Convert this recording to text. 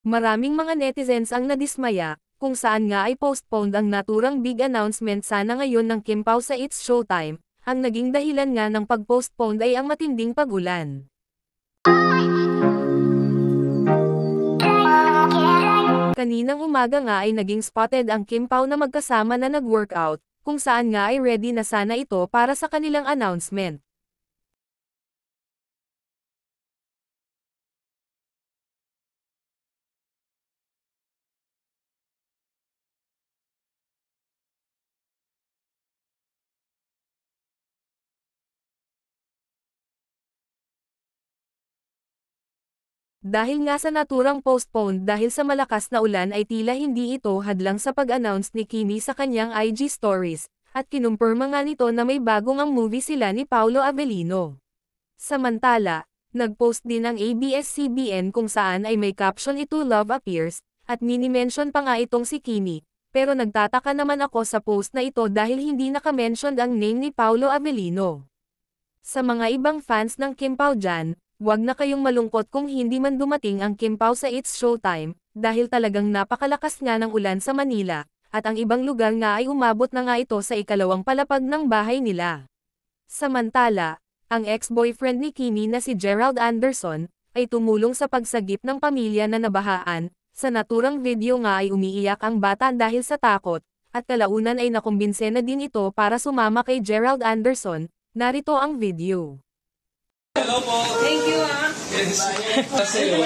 Maraming mga netizens ang nadismaya, kung saan nga ay postponed ang naturang big announcement sana ngayon ng Kim Pao sa It's Showtime. Ang naging dahilan nga ng pag-postpone ay ang matinding pag-ulan. Kaninang umaga nga ay naging spotted ang Kim Pao na magkasama na nag-workout, kung saan nga ay ready na sana ito para sa kanilang announcement. Dahil nga sa naturang postponed dahil sa malakas na ulan ay tila hindi ito hadlang sa pag-announce ni Kimi sa kanyang IG stories, at kinumpirma nga nito na may bagong ang movie sila ni Paolo Avellino. Samantala, nag-post din ang ABS-CBN kung saan ay may caption ito Love Appears, at mini-mention pa nga itong si Kimi, pero nagtataka naman ako sa post na ito dahil hindi naka-mention ang name ni Paolo Avellino. Sa mga ibang fans ng Kim Pao dyan, wag na kayong malungkot kung hindi man dumating ang Kim Pao sa It's Showtime, dahil talagang napakalakas nga ng ulan sa Manila, at ang ibang lugar nga ay umabot na nga ito sa ikalawang palapag ng bahay nila. Samantala, ang ex-boyfriend ni Kimi na si Gerald Anderson, ay tumulong sa pagsagip ng pamilya na nabahaan. Sa naturang video nga ay umiiyak ang bata dahil sa takot, at kalaunan ay nakumbinse na din ito para sumama kay Gerald Anderson. Narito ang video. Hello po. Thank you, Yes. Kasi